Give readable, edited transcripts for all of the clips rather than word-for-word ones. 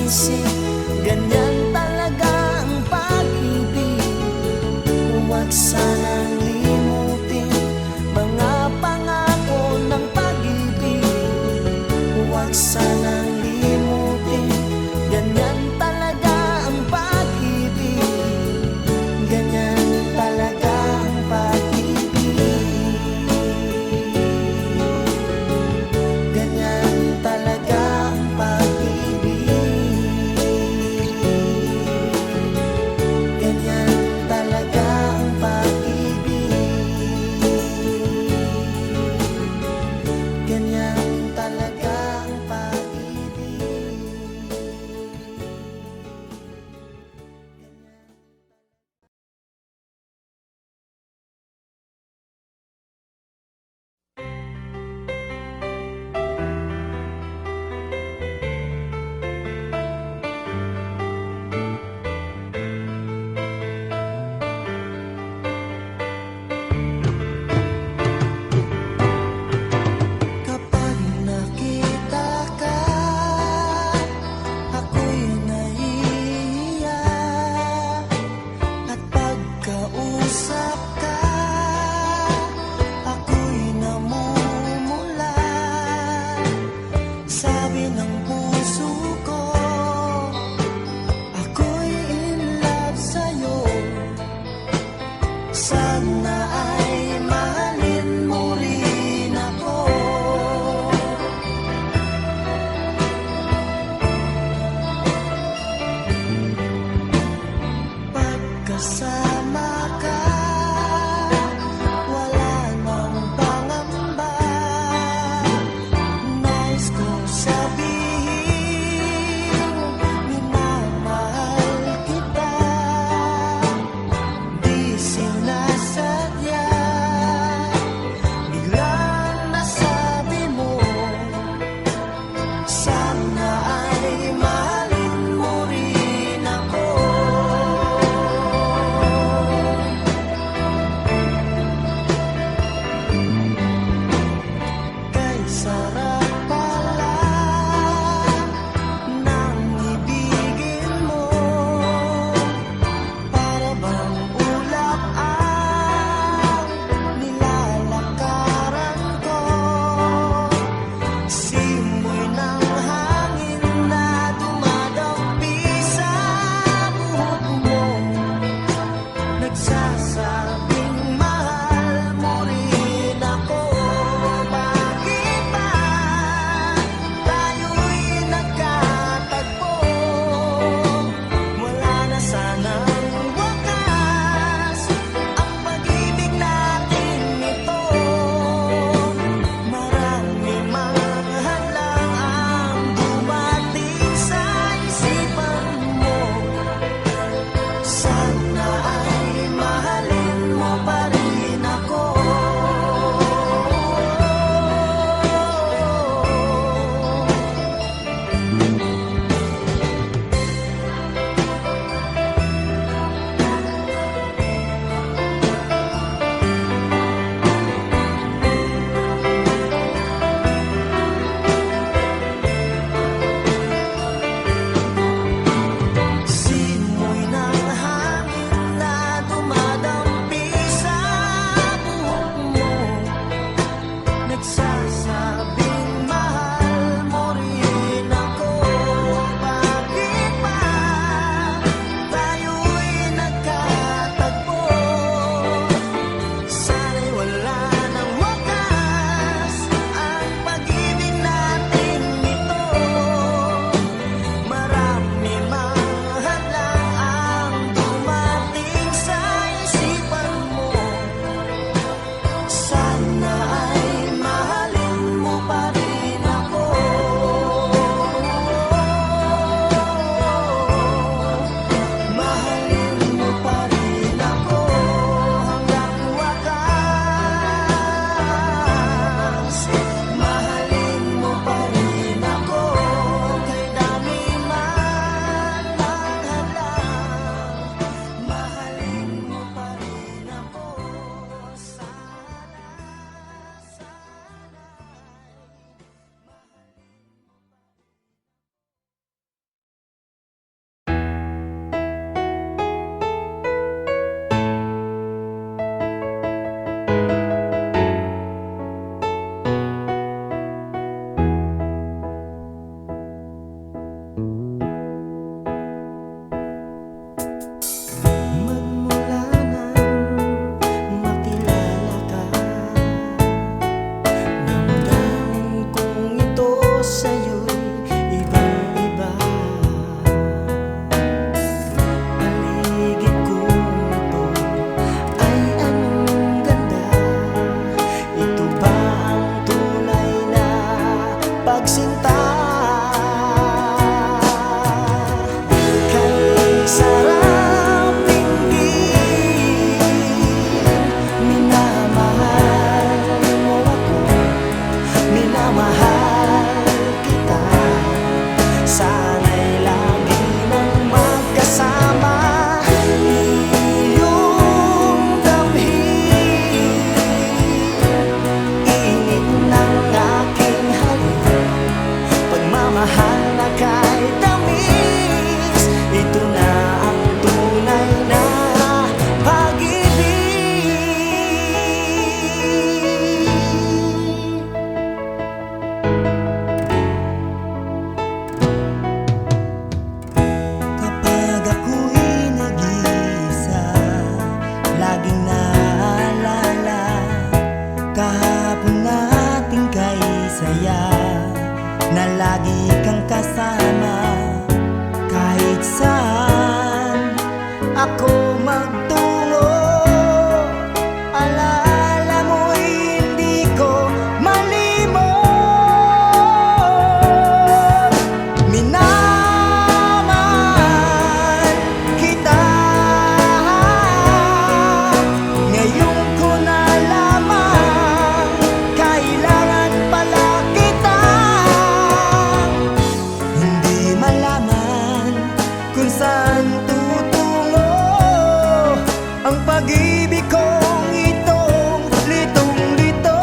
isip, ganyan talaga ang pag-ibig. Huwag sanang limutin mga pangako ng pag-ibig. Huwag sanang limutin, ganyan talaga ang pag-ibig. Ganyan talaga ang pag-ibig. Ganyan talaga ang pag-ibig. Ganyan talaga ang pag-ibig. Ganyan talaga ang pag-ibig. Kapag nakita ka, ako'y nahihiya. At pagkausap ka, ako'y namumula. Sabi ng puso ko, ako'y in love sa'yo. Sana ay mahalin mo rin ako. Pagkasama ka, wala nang pangamba. Nais kong sabihin magsinta. Kay sarap tingin, minamahal mo ako, minamahal kita. Sana'y lagi nang magkasama. Iyong damhin, init ng aking halik, pagmamahal na kahit tamis. Ito na ang tunay na pag-ibig. Kapag ako'y nag-iisa, laging naalala kahapon nating kay saya, na lagi kang kasama. Kahit saan ako magtungo, alaala mo'y hindi ko malimot. Minamahal kita, ngayon ko nalaman, kailangan pala kita. Hindi malaman kung saan tutungo ang pag-ibig kong itong litong-lito.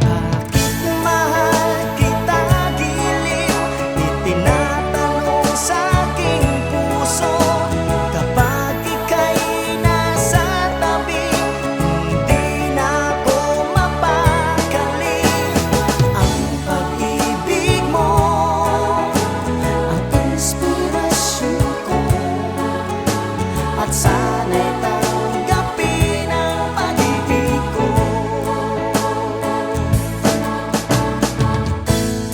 Bakit mahal kita giliw, itinatanong sa aking puso. Kapag ika'y nasa tabi, hindi na ako mapakali. Ang pag-ibig mo ang inspirasyon ko, at sana'y tanggapin ang pag-ibig ko.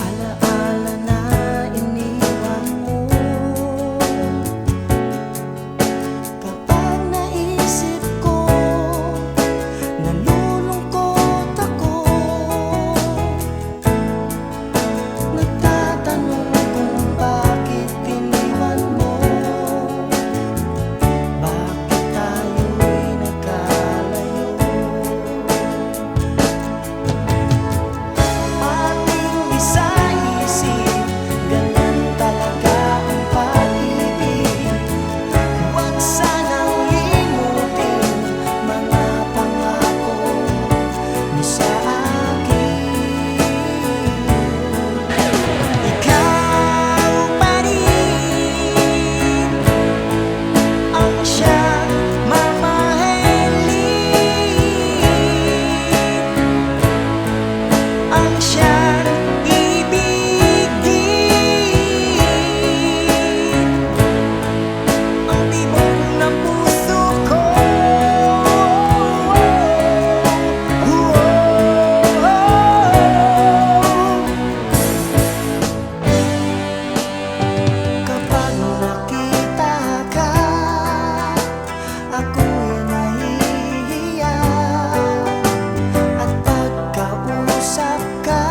Alaala na iniwan mo, kapag naisip ko, nalulungkot ako. Nagtatanong kung bakit iniwan mo, bakit tayo'y nagkalayo. Ating isa-isip, ganyan talaga ang pag-ibig. Huwag sanang limutin mga pangako mo sa akin. Ikaw pa rin ang siyang mamahalin, ang siyang ibigin, ang tibok ng puso ko. Kapag nakita ka, ako'y nahihiya, at pagkausap ka,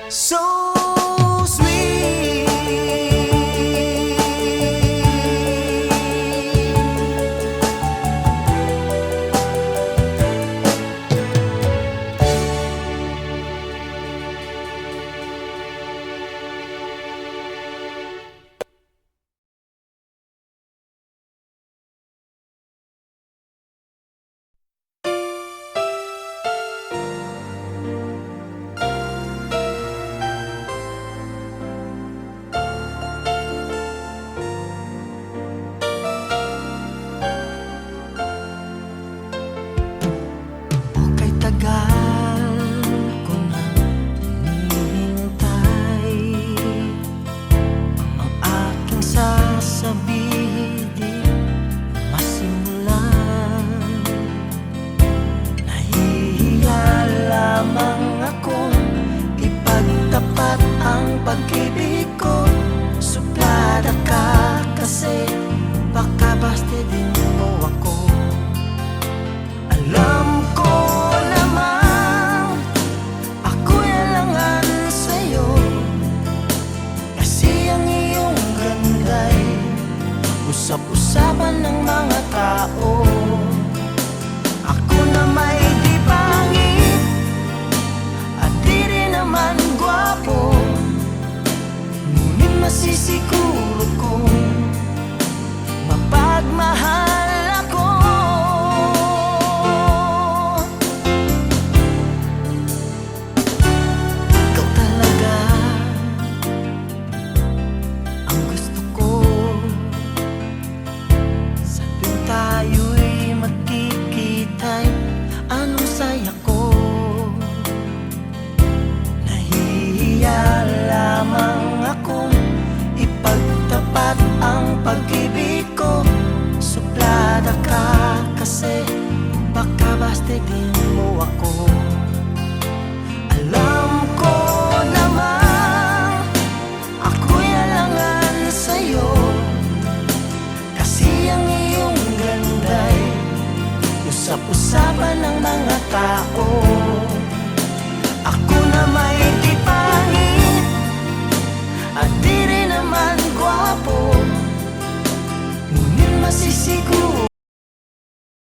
So sweet. Okay, tagal ko na hinihintay. Ang aking sasabihin di masimulan. Nahihiya lamang akong ipagtapat ang pag-ibig ko. Suplada ka kasi baka bastidin mo ako. Alam ko naman ako'y alangan sa'yo, kasi ang iyong ganda'y usap-usapan ng mga tao. Ako na may di pangit at di rin naman gwapo, ngunit masisiguro kong mapagmahal ako. Ikaw talaga ang gusto ko. Sa tuwing tayo'y magkikita'y anong saya ko. Nahihiya lamang akong ipagtapat ang pag-ibig ko. Suplada ka kasi baka bastidin mo ako. Alam ko naman ako'y alangan sa'yo, kasi ang iyong ganda'y usap-usapan ng mga tao. Ako na may di pangit at di rin naman gwapo, ngunit masisigur